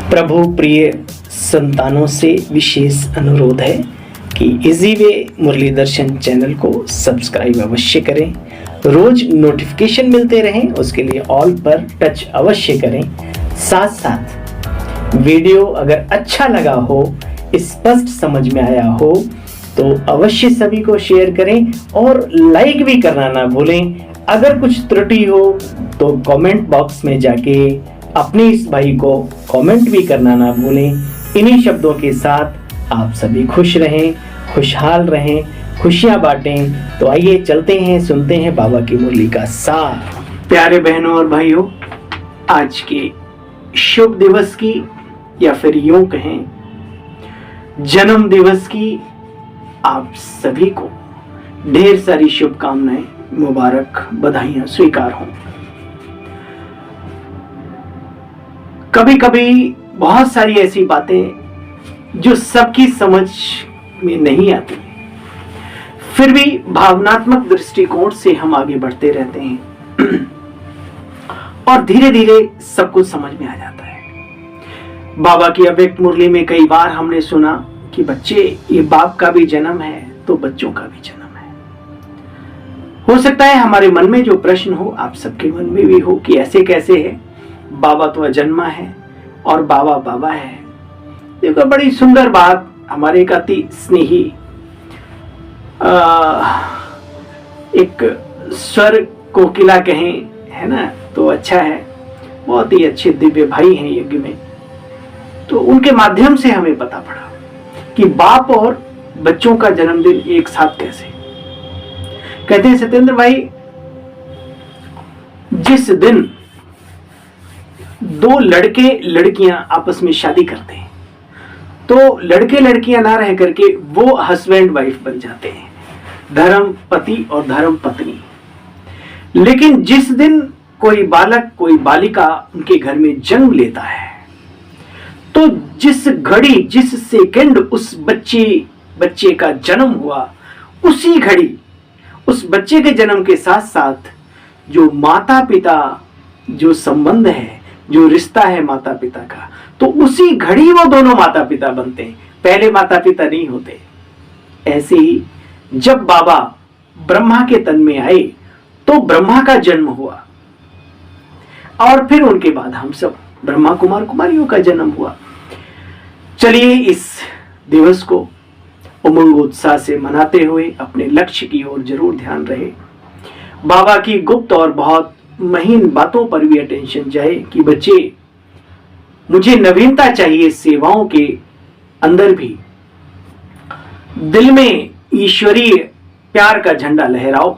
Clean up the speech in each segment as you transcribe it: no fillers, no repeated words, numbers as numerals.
प्रभु प्रिय संतानों से विशेष अनुरोध है कि इजी वे मुरली दर्शन चैनल को सब्सक्राइब अवश्य करें, रोज नोटिफिकेशन मिलते रहें, उसके लिए ऑल पर टच अवश्य करें। साथ साथ वीडियो अगर अच्छा लगा हो, स्पष्ट समझ में आया हो तो अवश्य सभी को शेयर करें और लाइक भी करना ना भूलें। अगर कुछ त्रुटि हो तो कमेंट बॉक्स में जाके अपने इस भाई को कमेंट भी करना ना भूलें। इन्हीं शब्दों के साथ आप सभी खुश रहें, खुशहाल रहें, खुशियां बांटें। तो आइए चलते हैं, सुनते हैं बाबा की मुरली का सार। प्यारे बहनों और भाइयों, आज के शुभ दिवस की या फिर यूं कहें जन्म दिवस की आप सभी को ढेर सारी शुभकामनाएं, मुबारक, बधाइयां स्वीकार हों। कभी कभी बहुत सारी ऐसी बातें जो सबकी समझ में नहीं आती, फिर भी भावनात्मक दृष्टिकोण से हम आगे बढ़ते रहते हैं और धीरे धीरे सब कुछ समझ में आ जाता है। बाबा की अव्यक्त मुरली में कई बार हमने सुना कि बच्चे, ये बाप का भी जन्म है तो बच्चों का भी जन्म है। हो सकता है हमारे मन में जो प्रश्न हो, आप सबके मन में भी हो कि ऐसे कैसे है, बाबा तो अजन्मा है और बाबा बाबा है। देखो, बड़ी सुंदर बात, हमारे एक अति स्नेही एक स्वर कोकिला कहें, है ना, तो अच्छा है, बहुत ही अच्छे दिव्य भाई हैं यज्ञ में। तो उनके माध्यम से हमें पता पड़ा कि बाप और बच्चों का जन्मदिन एक साथ कैसे। कहते हैं सत्येंद्र भाई, जिस दिन दो लड़के लड़कियां आपस में शादी करते हैं तो लड़के लड़कियां ना रह करके वो हस्बैंड वाइफ बन जाते हैं, धर्म पति और धर्म पत्नी। लेकिन जिस दिन कोई बालक, कोई बालिका उनके घर में जन्म लेता है तो जिस घड़ी, जिस सेकंड उस बच्चे का जन्म हुआ, उसी घड़ी उस बच्चे के जन्म के साथ साथ जो माता पिता, जो संबंध है, जो रिश्ता है माता पिता का, तो उसी घड़ी वो दोनों माता पिता बनते हैं, पहले माता पिता नहीं होते। ऐसे ही जब बाबा ब्रह्मा के तन में आए तो ब्रह्मा का जन्म हुआ और फिर उनके बाद हम सब ब्रह्मा कुमार कुमारियों का जन्म हुआ। चलिए इस दिवस को उमंग उत्साह से मनाते हुए अपने लक्ष्य की ओर जरूर ध्यान रहे। बाबा की गुप्त और बहुत महीन बातों पर भी अटेंशन जाए कि बच्चे, मुझे नवीनता चाहिए सेवाओं के अंदर भी। दिल में ईश्वरीय प्यार का झंडा लहराओ,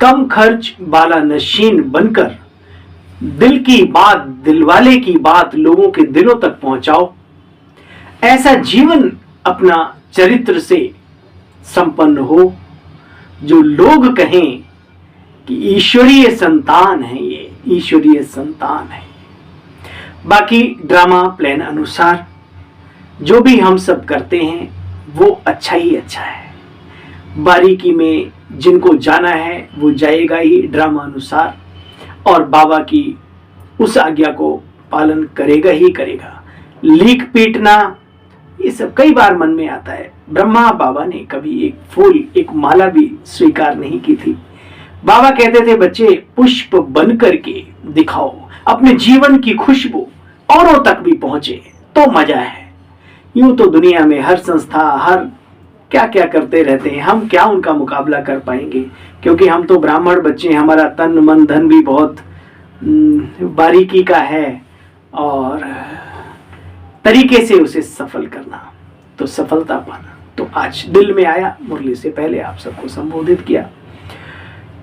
कम खर्च वाला नशीन बनकर दिल की बात, दिलवाले की बात लोगों के दिलों तक पहुंचाओ। ऐसा जीवन अपना चरित्र से संपन्न हो जो लोग कहें कि ईश्वरीय संतान है, ये ईश्वरीय संतान है। बाकी ड्रामा प्लान अनुसार जो भी हम सब करते हैं वो अच्छा ही अच्छा है। बारीकी में जिनको जाना है वो जाएगा ही ड्रामा अनुसार और बाबा की उस आज्ञा को पालन करेगा ही करेगा। लीक पीटना, ये सब कई बार मन में आता है। ब्रह्मा बाबा ने कभी एक फूल, एक माला भी स्वीकार नहीं की थी। बाबा कहते थे, बच्चे पुष्प बन करके दिखाओ, अपने जीवन की खुशबू औरों तक भी पहुंचे तो मजा है। यूं तो दुनिया में हर संस्था, हर क्या क्या करते रहते हैं, हम क्या उनका मुकाबला कर पाएंगे, क्योंकि हम तो ब्राह्मण बच्चे, हमारा तन मन धन भी बहुत बारीकी का है और तरीके से उसे सफल करना, तो सफलता पाना। तो आज दिल में आया, मुरली से पहले आप सबको संबोधित किया।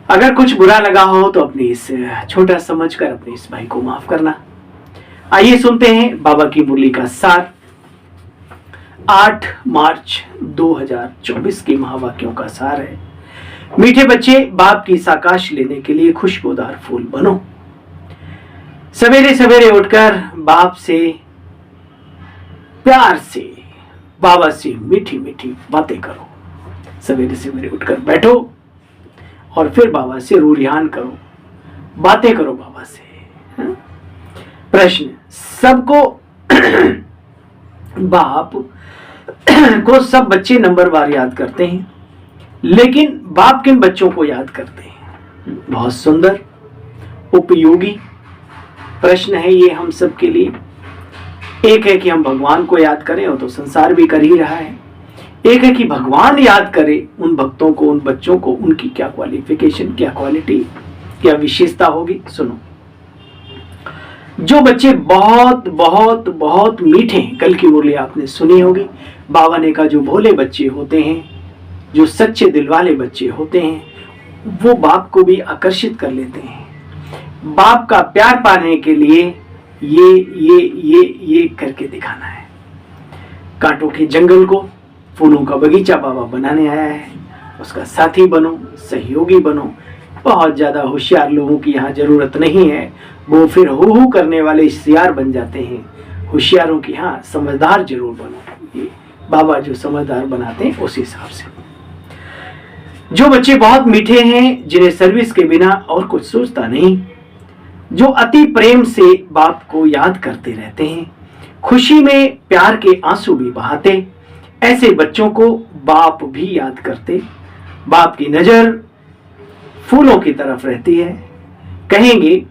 अगर कुछ बुरा लगा हो तो अपनी इस छोटा समझकर अपने इस भाई को माफ करना। आइए सुनते हैं बाबा की मुरली का सार। 8 मार्च 2024 के महावाक्यों का सार है। मीठे बच्चे, बाप की साकाश लेने के लिए खुशबूदार फूल बनो। सवेरे सवेरे उठकर बाप से प्यार से, बाबा से मीठी मीठी बातें करो। सवेरे सवेरे उठकर बैठो और फिर बाबा से रूरियान करो, बातें करो बाबा से। प्रश्न, सबको बाप को सब बच्चे नंबरवार याद करते हैं, लेकिन बाप किन बच्चों को याद करते हैं? बहुत सुंदर उपयोगी प्रश्न है ये हम सब के लिए। एक है कि हम भगवान को याद करें, और तो संसार भी कर ही रहा है। एक है कि भगवान याद करे उन भक्तों को, उन बच्चों को, उनकी क्या क्वालिफिकेशन, क्या क्वालिटी, क्या विशेषता होगी। सुनो, जो बच्चे बहुत बहुत बहुत मीठे हैं, कल की मुरली आपने सुनी होगी, बाबा ने कहा जो भोले बच्चे होते हैं, जो सच्चे दिल वाले बच्चे होते हैं, वो बाप को भी आकर्षित कर लेते हैं। बाप का प्यार पाने के लिए ये करके दिखाना है। कांटों के जंगल को फूलों का बगीचा बाबा बनाने आया है, उसका साथी बनो, सहयोगी बनो। बहुत ज्यादा होशियार लोगों की यहाँ जरूरत नहीं है, वो फिर हु करने वाले होशियार बन जाते हैं। होशियारों की हाँ समझदार जरूर बनो, ये बाबा जो समझदार बनाते हैं उस हिसाब से। जो बच्चे बहुत मीठे हैं, जिन्हें सर्विस के बिना और कुछ सोचता नहीं, जो अति प्रेम से बाप को याद करते रहते हैं, खुशी में प्यार के आंसू भी बहाते, ऐसे बच्चों को बाप भी याद करते। बाप की नजर फूलों की तरफ रहती है, कहेंगे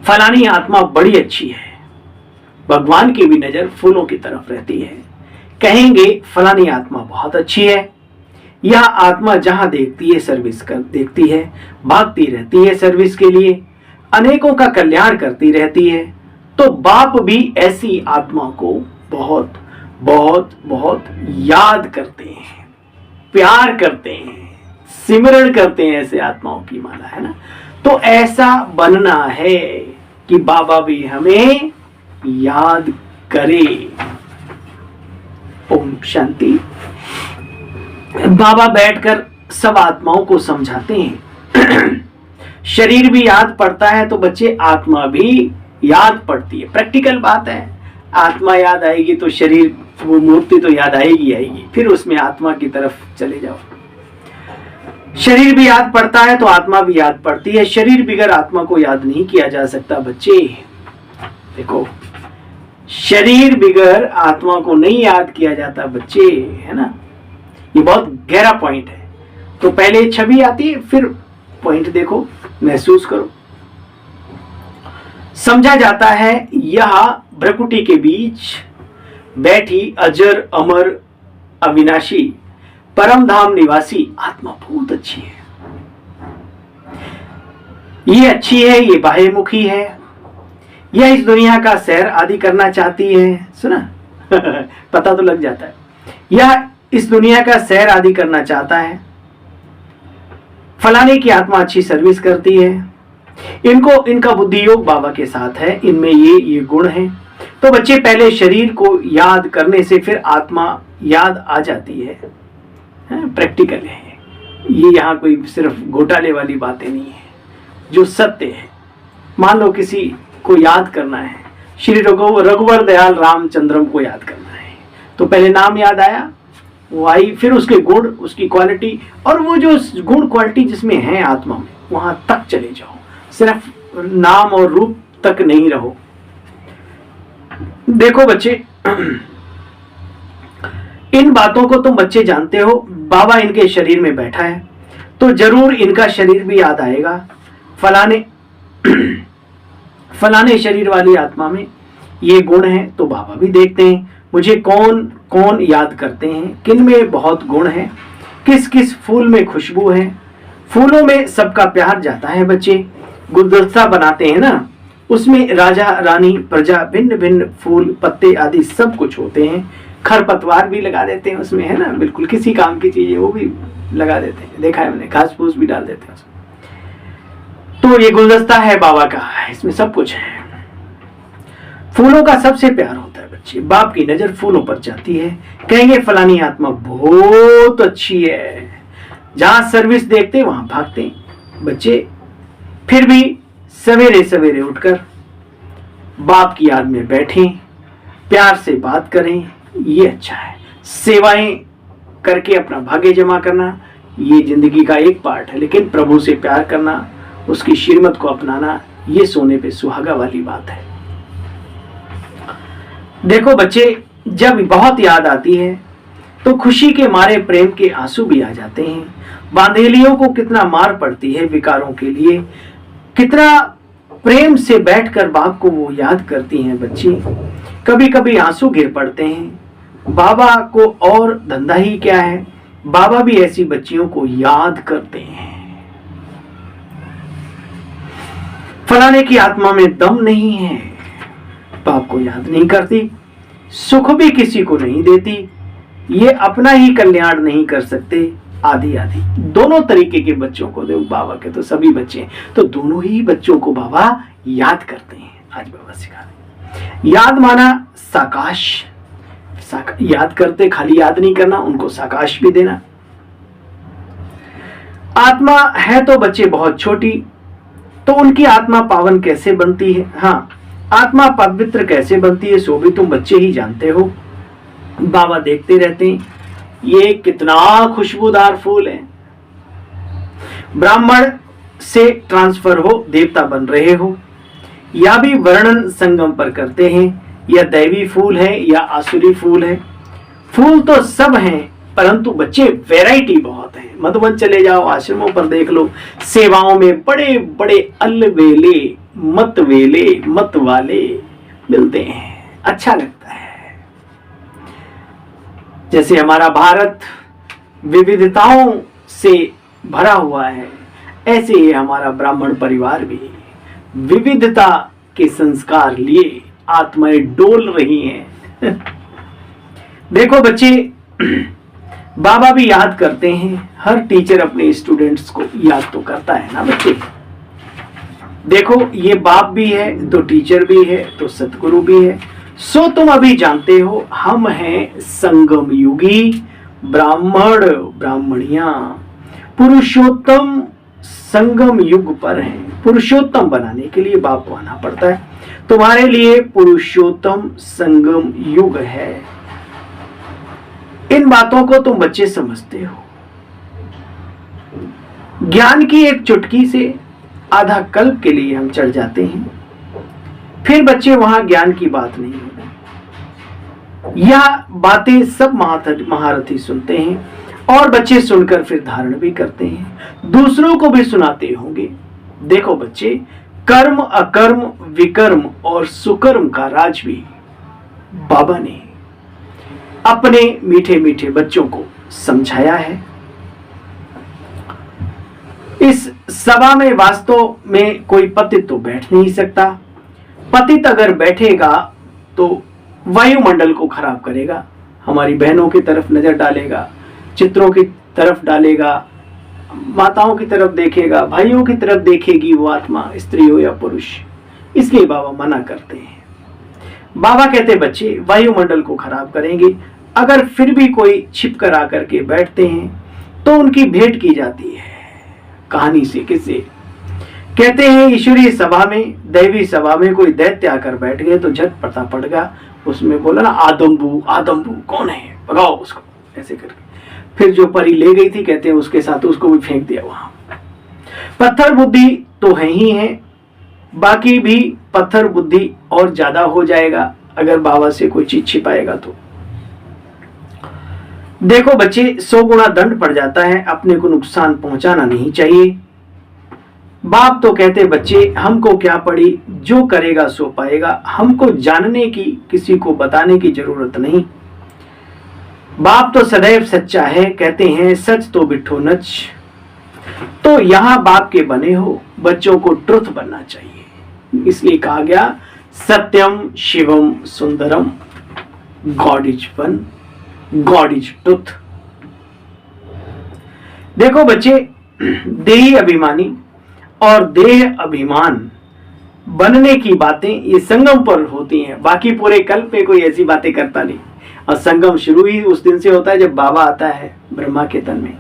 फलानी आत्मा बड़ी अच्छी है। भगवान की भी नजर फूलों की तरफ रहती है, कहेंगे फलानी आत्मा बहुत अच्छी है। यह आत्मा जहां देखती है सर्विस कर देखती है, भागती रहती है सर्विस के लिए, अनेकों का कल्याण करती रहती है। तो बाप भी ऐसी आत्मा को बहुत बहुत बहुत याद करते हैं, प्यार करते हैं, सिमरण करते हैं। ऐसे आत्माओं की माला है ना। तो ऐसा बनना है कि बाबा भी हमें याद करे। ओम शांति। बाबा बैठकर सब आत्माओं को समझाते हैं। शरीर भी याद पड़ता है तो बच्चे आत्मा भी याद पड़ती है। प्रैक्टिकल बात है, आत्मा याद आएगी तो शरीर, वो मूर्ति तो याद आएगी, फिर उसमें आत्मा की तरफ चले जाओ। शरीर भी याद पड़ता है तो आत्मा भी याद पड़ती है। शरीर बिगर आत्मा को याद नहीं किया जा सकता बच्चे। देखो, शरीर बिगर आत्मा को नहीं याद किया जाता बच्चे, है ना। ये बहुत गहरा पॉइंट है। तो पहले छवि आती है, फिर पॉइंट देखो, महसूस करो। समझा जाता है यह भ्रकुटी के बीच बैठी अजर अमर अविनाशी परम धाम निवासी आत्मा बहुत अच्छी है। ये अच्छी है, ये बाह्यमुखी है, यह इस दुनिया का सैर आदि करना चाहती है। सुना पता तो लग जाता है। यह इस दुनिया का सैर आदि करना चाहता है। फलाने की आत्मा अच्छी सर्विस करती है। इनका बुद्धि योग बाबा के साथ है, इनमें ये गुण है। तो बच्चे पहले शरीर को याद करने से फिर आत्मा याद आ जाती है। प्रैक्टिकल है ये, यहाँ कोई सिर्फ घोटाले वाली बातें नहीं है, जो सत्य है। मान लो किसी को याद करना है, श्री रघुवर दयाल रामचंद्रम को याद करना है, तो पहले नाम याद आया, वो आई, फिर उसके गुण, उसकी क्वालिटी, और वो जो गुण क्वालिटी जिसमें है आत्मा में, वहां तक चले जाओ। सिर्फ नाम और रूप तक नहीं रहो। देखो बच्चे, इन बातों को तुम बच्चे जानते हो। बाबा इनके शरीर में बैठा है तो जरूर इनका शरीर भी याद आएगा। फलाने शरीर वाली आत्मा में ये गुण है, तो बाबा भी देखते हैं मुझे कौन कौन याद करते हैं, किन में बहुत गुण है, किस किस फूल में खुशबू है। फूलों में सबका प्यार जाता है बच्चे। गुलदस्ता बनाते हैं ना, उसमें राजा रानी प्रजा भिन्न भिन्न फूल पत्ते आदि सब कुछ होते हैं। खरपतवार भी लगा देते हैं उसमें, है ना, बिल्कुल किसी काम की चीज है वो भी लगा देते हैं, देखा है मैंने, घास फूस भी डाल देते हैं उसमें। तो ये गुलदस्ता है बाबा का, इसमें सब कुछ है। फूलों का सबसे प्यार होता है बच्चे। बाप की नजर फूलों पर जाती है, कहेंगे फलानी आत्मा बहुत अच्छी है। जहां सर्विस देखते वहां भागते बच्चे। फिर भी सवेरे सवेरे उठकर बाप की याद में बैठें, प्यार से बात करें, ये अच्छा है। सेवाएं करके अपना भाग्य जमा करना, ये जिंदगी का एक पार्ट है, लेकिन प्रभु से प्यार करना, उसकी श्रीमत को अपनाना, ये सोने पे सुहागा वाली बात है। देखो बच्चे, जब बहुत याद आती है तो खुशी के मारे प्रेम के आंसू भी आ जाते हैं। बांधेलियों को कितना मार पड़ती है विकारों के लिए, कितना प्रेम से बैठकर बाप को वो याद करती हैं बच्ची। कभी कभी आंसू गिर पड़ते हैं। बाबा को और धंधा ही क्या है, बाबा भी ऐसी बच्चियों को याद करते हैं। फलाने की आत्मा में दम नहीं है, बाप को याद नहीं करती, सुख भी किसी को नहीं देती, ये अपना ही कल्याण नहीं कर सकते, आदि आदि। दोनों तरीके के बच्चों को, देखो बाबा के तो सभी बच्चे हैं, तो दोनों ही बच्चों को बाबा याद करते हैं। आज बाबा सिखा रहे, याद माना साकाश, याद करते, खाली याद नहीं करना, उनको साकाश भी देना। आत्मा है तो बच्चे बहुत छोटी, तो उनकी आत्मा पावन कैसे बनती है, हाँ आत्मा पवित्र कैसे बनती है, सो भी तुम बच्चे ही जानते हो। बाबा देखते रहते हैं, ये कितना खुशबूदार फूल है, ब्राह्मण से ट्रांसफर हो, देवता बन रहे हो, या भी वर्णन संगम पर करते हैं, या दैवी फूल है या आसुरी फूल है। फूल तो सब हैं, परंतु बच्चे वैरायटी बहुत है। मधुबन चले जाओ, आश्रमों पर देख लो, सेवाओं में बड़े बड़े अलवेले, मतवेले, मत वाले मिलते हैं, अच्छा लगता है। जैसे हमारा भारत विविधताओं से भरा हुआ है, ऐसे ही हमारा ब्राह्मण परिवार भी विविधता के संस्कार लिए आत्माएं डोल रही हैं। देखो बच्चे, बाबा भी याद करते हैं, हर टीचर अपने स्टूडेंट्स को याद तो करता है ना बच्चे। देखो, ये बाप भी है तो टीचर भी है तो सतगुरु भी है। सो तुम अभी जानते हो, हम हैं संगम युगी ब्राह्मण ब्राह्मणियां, पुरुषोत्तम संगम युग पर हैं। पुरुषोत्तम बनाने के लिए बाप को आना पड़ता है। तुम्हारे लिए पुरुषोत्तम संगम युग है। इन बातों को तुम बच्चे समझते हो। ज्ञान की एक चुटकी से आधा कल्प के लिए हम चढ़ जाते हैं, फिर बच्चे वहां ज्ञान की बात नहीं होगी। यह बातें सब महारथी सुनते हैं और बच्चे सुनकर फिर धारण भी करते हैं, दूसरों को भी सुनाते होंगे। देखो बच्चे, कर्म अकर्म विकर्म और सुकर्म का राज भी बाबा ने अपने मीठे मीठे बच्चों को समझाया है। इस सभा में वास्तव में कोई पतित तो बैठ नहीं सकता। पतित अगर बैठेगा तो वायुमंडल को खराब करेगा, हमारी बहनों की तरफ नजर डालेगा, चित्रों की तरफ डालेगा, माताओं की तरफ देखेगा, भाइयों की तरफ देखेगी वो आत्मा, स्त्री हो या पुरुष। इसलिए बाबा मना करते हैं। बाबा कहते बच्चे वायुमंडल को खराब करेंगे। अगर फिर भी कोई छिप कर आकर के बैठते हैं तो उनकी भेंट की जाती है कहानी से। किससे? कहते हैं ईश्वरीय सभा में, दैवी सभा में कोई दैत्य आकर बैठ गए तो झट पता पड़ेगा, उसमें बोला ना आदम्बू आदम्बू कौन है, भगाओ उसको, ऐसे करके। फिर जो परी ले गई थी, कहते हैं उसके साथ उसको भी फेंक दिया वहां। पत्थर बुद्धि तो है ही है, बाकी भी पत्थर बुद्धि और ज्यादा हो जाएगा अगर बाबा से कोई चीज छिपाएगा तो। देखो बच्चे, 100 गुना दंड पड़ जाता है, अपने को नुकसान पहुंचाना नहीं चाहिए। बाप तो कहते बच्चे हमको क्या पड़ी, जो करेगा सो पाएगा, हमको जानने की, किसी को बताने की जरूरत नहीं। बाप तो सदैव सच्चा है, कहते हैं सच तो बिठो नच। तो यहां बाप के बने हो, बच्चों को ट्रुथ बनना चाहिए। इसलिए कहा गया सत्यम शिवम सुंदरम, God is one, God is truth. देखो बच्चे, देही अभिमानी और देह अभिमान बनने की बातें ये संगम पर होती हैं, बाकी पूरे कल्प में कोई ऐसी बातें करता नहीं। और संगम शुरू ही उस दिन से होता है जब बाबा आता है ब्रह्मा के तन में।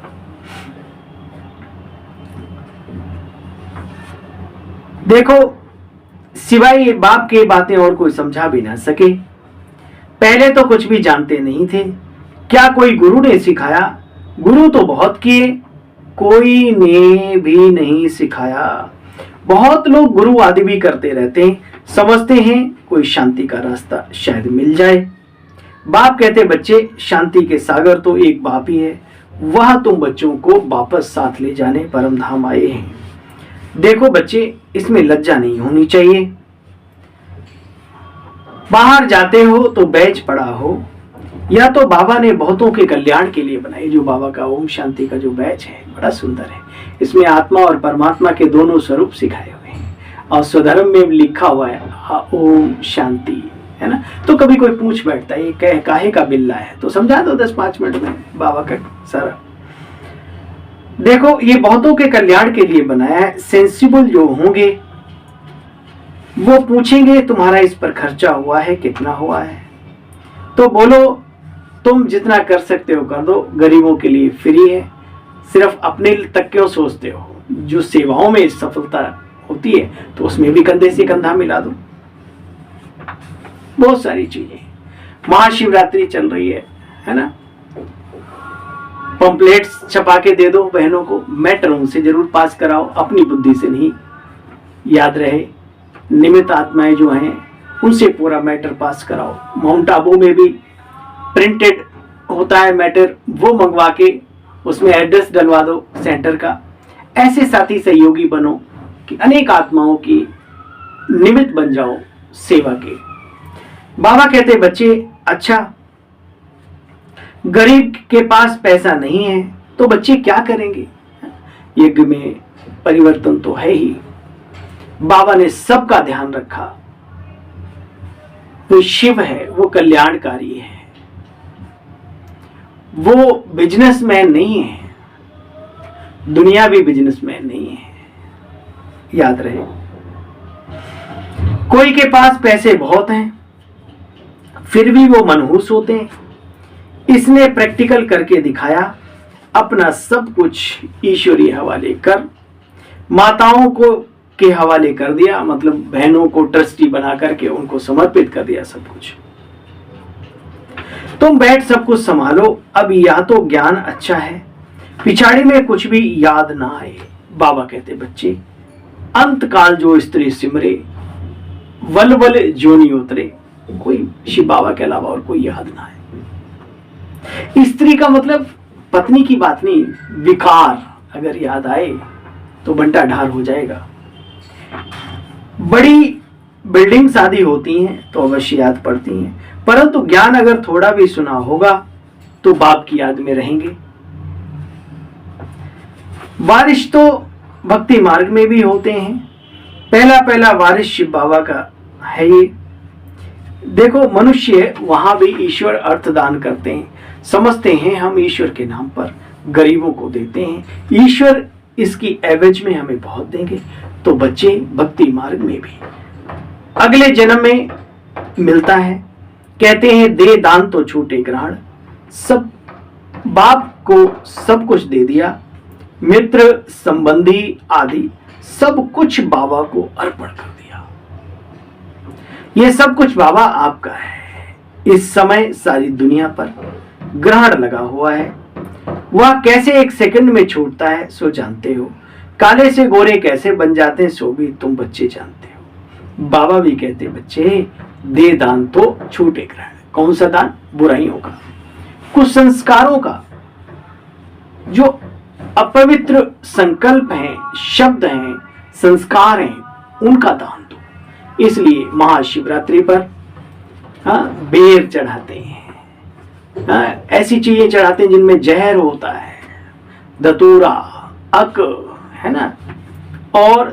देखो, सिवाय बाप के बातें और कोई समझा भी ना सके। पहले तो कुछ भी जानते नहीं थे, क्या कोई गुरु ने सिखाया? गुरु तो बहुत किए, कोई ने भी नहीं सिखाया। बहुत लोग गुरु आदि भी करते रहते हैं, समझते हैं कोई शांति का रास्ता शायद मिल जाए। बाप कहते बच्चे शांति के सागर तो एक बाप ही है, वह तुम बच्चों को वापस साथ ले जाने परम धाम आए हैं। देखो बच्चे, इसमें लज्जा नहीं होनी चाहिए। बाहर जाते हो तो बैच पड़ा हो, या तो बाबा ने बहुतों के कल्याण के लिए बनाई। जो बाबा का ओम शांति का जो बैच है बड़ा सुंदर है। इसमें आत्मा और परमात्मा के दोनों स्वरूप सिखाए हुए हैं और स्वधर्म में लिखा हुआ है ओम शांति, है ना। तो कभी कोई पूछ बैठता है ये काहे का बिल्ला है, तो समझा दो 10-5 मिनट में बाबा का सारा। देखो, ये बहुतों के कल्याण के लिए बनाया है। सेंसिबल जो होंगे वो पूछेंगे तुम्हारा इस पर खर्चा हुआ है, कितना हुआ है, तो बोलो तुम जितना कर सकते हो कर दो, गरीबों के लिए फ्री है। सिर्फ अपने तक क्यों सोचते हो, जो सेवाओं में सफलता होती है तो उसमें भी कंधे से कंधा मिला दो। बहुत सारी चीजें, महाशिवरात्रि चल रही है ना, पंपलेट्स छपा के दे दो बहनों को, मैटर उनसे जरूर पास कराओ, अपनी बुद्धि से नहीं। याद रहे, निमित्त आत्माएं जो हैं उनसे पूरा मैटर पास कराओ। माउंट आबू में भी प्रिंटेड होता है मैटर, वो मंगवा के उसमें एड्रेस डलवा दो सेंटर का। ऐसे साथी सहयोगी बनो कि अनेक आत्माओं की निमित्त बन जाओ सेवा के। बाबा कहते बच्चे, अच्छा गरीब के पास पैसा नहीं है तो बच्चे क्या करेंगे। यज्ञ में परिवर्तन तो है ही, बाबा ने सबका ध्यान रखा। वो शिव है, वो कल्याणकारी है, वो बिजनेसमैन नहीं है, दुनिया भी बिजनेसमैन नहीं है। याद रहे, कोई के पास पैसे बहुत हैं फिर भी वो मनहूस होते हैं। इसने प्रैक्टिकल करके दिखाया, अपना सब कुछ ईश्वरीय हवाले कर, माताओं को के हवाले कर दिया, मतलब बहनों को ट्रस्टी बना करके उनको समर्पित कर दिया सब कुछ। तुम बैठ सब कुछ संभालो। अब या तो ज्ञान अच्छा है, पिछाड़ी में कुछ भी याद ना आए। बाबा कहते बच्चे, अंत काल जो स्त्री सिमरे, वल वल जोनी उतरे, कोई शिव बाबा के अलावा और कोई याद ना आए। स्त्री का मतलब पत्नी की बात नहीं, विकार अगर याद आए तो बंटा ढार हो जाएगा। बड़ी बिल्डिंग्स आदि होती हैं तो अवश्य याद पड़ती हैं, परंतु ज्ञान अगर थोड़ा भी सुना होगा तो बाप की याद में रहेंगे। वारिश तो भक्ति मार्ग में भी होते हैं। पहला वारिश शिव बाबा का है ये। देखो, मनुष्य वहां भी ईश्वर अर्थ दान करते हैं, समझते हैं हम ईश्वर के नाम पर गरीबों को देते हैं, ईश्वर इसकी एवज में हमें बहुत देंगे। तो बच्चे भक्ति मार्ग में भी अगले जन्म में मिलता है। कहते हैं दे दान तो छूटे ग्रहण, सब बाप को सब कुछ दे दिया, मित्र संबंधी आदि सब कुछ बाबा को अर्पण कर दिया। ये सब कुछ बाबा आपका है। इस समय सारी दुनिया पर ग्रहण लगा हुआ है, वह कैसे एक सेकंड में छूटता है सो जानते हो। काले से गोरे कैसे बन जाते हैं सो भी तुम बच्चे जानते हो। बाबा भी कहते बच्चे, दे दान तो छूटे ग्रहण। कौन सा दान? बुराइयों का, कुछ संस्कारों का, जो अपवित्र संकल्प हैं, शब्द हैं, संस्कार हैं, उनका दान दो। इसलिए महाशिवरात्रि पर बेर चढ़ाते हैं, ऐसी चीजें चढ़ाते हैं जिनमें जहर होता है, धतूरा, अक, है ना, और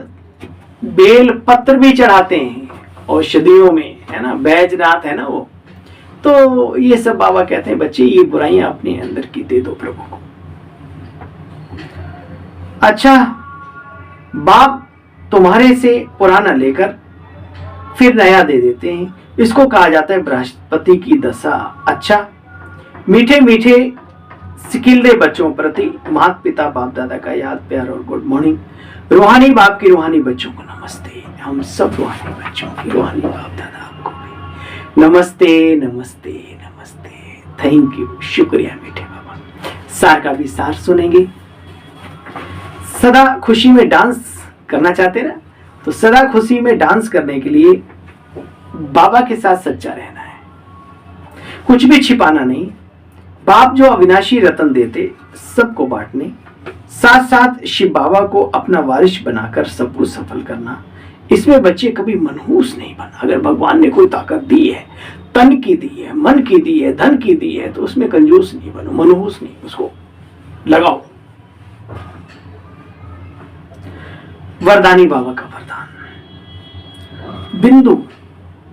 बेल पत्र भी चढ़ाते हैं औषधियों में, है ना, बैजनाथ है ना वो। तो ये सब बाबा कहते हैं बच्चे, ये बुराइयां अपने अंदर की दे दो प्रभु को। अच्छा, बाप तुम्हारे से पुराना लेकर फिर नया दे देते हैं, इसको कहा जाता है बृहस्पति की दशा। अच्छा, मीठे मीठे सिकिल्दे बच्चों प्रति माता पिता बाप दादा का याद प्यार और गुड मॉर्निंग। रूहानी बाप की रूहानी बच्चों को नमस्ते। हम सब रूहानी बच्चों की रूहानी बाप दादा आपको भी नमस्ते नमस्ते नमस्ते। थैंक यू, शुक्रिया मीठे बाबा। सार का भी सार सुनेंगे। सदा खुशी में डांस करना चाहते ना, तो सदा खुशी में डांस करने के लिए बाबा के साथ सच्चा रहना है, कुछ भी छिपाना नहीं। बाप जो अविनाशी रतन देते सबको बांटने, साथ साथ शिव बाबा को अपना वारिस बनाकर सब कुछ सफल करना, इसमें बच्चे कभी मनहूस नहीं बना। अगर भगवान ने कोई ताकत दी है, तन की दी है, मन की दी है, धन की दी है, तो उसमें कंजूस नहीं बनो, मनहूस नहीं, उसको लगाओ। वरदानी बाबा का वरदान, बिंदु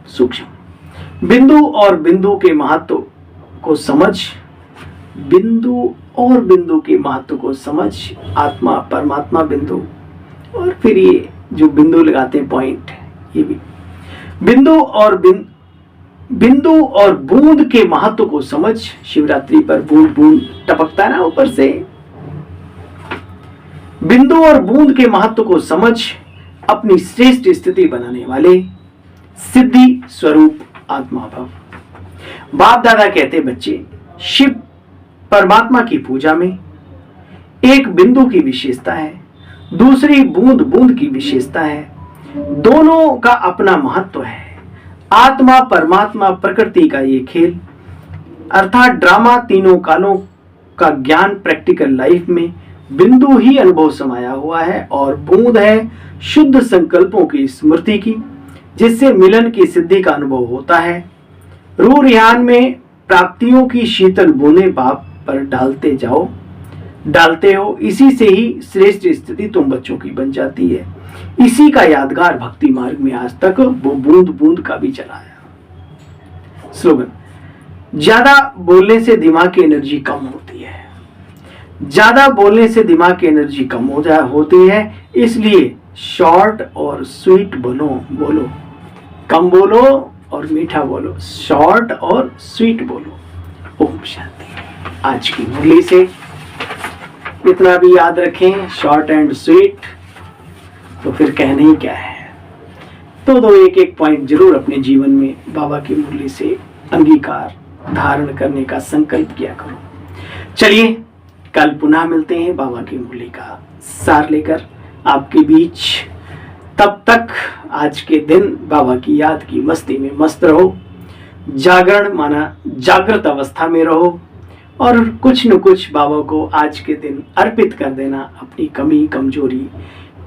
सूक्ष्म। बिंदु और बिंदु के महत्व को समझ, बिंदु और बिंदु के महत्व को समझ, आत्मा परमात्मा बिंदु, और फिर ये जो बिंदु लगाते हैं पॉइंट, ये भी बिंदु और बूंद के महत्व को समझ। शिवरात्रि पर बूंद बूंद टपकता है ना ऊपर से। बिंदु और बूंद के महत्व को समझ अपनी श्रेष्ठ स्थिति बनाने वाले सिद्धि स्वरूप आत्मा भव। बाप दादा कहते बच्चे, शिव परमात्मा की पूजा में एक बिंदु की विशेषता है, दूसरी बूंद बूंद की विशेषता है, दोनों का अपना महत्व है। आत्मा परमात्मा प्रकृति का ये खेल, अर्थात ड्रामा, तीनों कालों का ज्ञान प्रैक्टिकल लाइफ में बिंदु ही अनुभव समाया हुआ है, और बूंद है शुद्ध संकल्पों की स्मृति की, जिससे मिलन की सिद्धि का अनुभव होता है। रूह रिहान में प्राप्तियों की शीतल बूंदें बाप पर डालते हो, इसी से ही श्रेष्ठ स्थिति तुम बच्चों की बन जाती है। इसी का यादगार भक्ति मार्ग में आज तक वो बूंद बूंद का भी चलाया। स्लोगन, ज्यादा बोलने से दिमाग की एनर्जी कम होती है, ज्यादा बोलने से दिमाग की एनर्जी कम होती है, इसलिए शॉर्ट और स्वीट बोलो, कम बोलो और मीठा बोलो, शॉर्ट और स्वीट बोलो। ओम शांति। आज की मुरली से इतना भी याद रखें, शॉर्ट एंड स्वीट, तो फिर कहने ही क्या है। तो एक एक पॉइंट जरूर अपने जीवन में बाबा की मुरली से अंगीकार धारण करने का संकल्प किया करो। चलिए, कल पुनः मिलते हैं बाबा की मुरली का सार लेकर आपके बीच। तब तक आज के दिन बाबा की याद की मस्ती में मस्त रहो, जागरण माना जागृत अवस्था में रहो, और कुछ न कुछ बाबा को आज के दिन अर्पित कर देना। अपनी कमी कमजोरी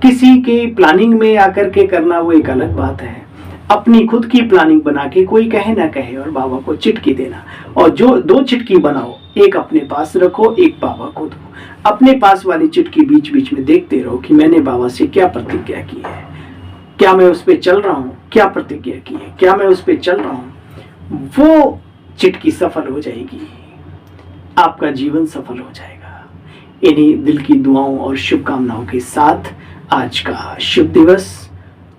किसी के प्लानिंग में आकर के करना वो एक अलग बात है, अपनी खुद की प्लानिंग बना के कोई कहे ना कहे और बाबा को चिटकी देना। और जो 2 चिटकी बनाओ, एक अपने पास रखो, एक बाबा को दो। अपने पास वाली चिटकी बीच बीच में देखते रहो कि मैंने बाबा से क्या प्रतिज्ञा की है, क्या मैं उस पर चल रहा हूँ, क्या प्रतिज्ञा की है, क्या मैं उस पर चल रहा हूँ। वो चिटकी सफल हो जाएगी, आपका जीवन सफल हो जाएगा। इन्हीं दिल की दुआओं और शुभकामनाओं के साथ आज का शुभ दिवस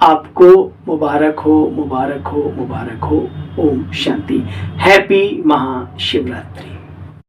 आपको मुबारक हो, मुबारक हो, मुबारक हो। ओम शांति। हैप्पी महाशिवरात्रि।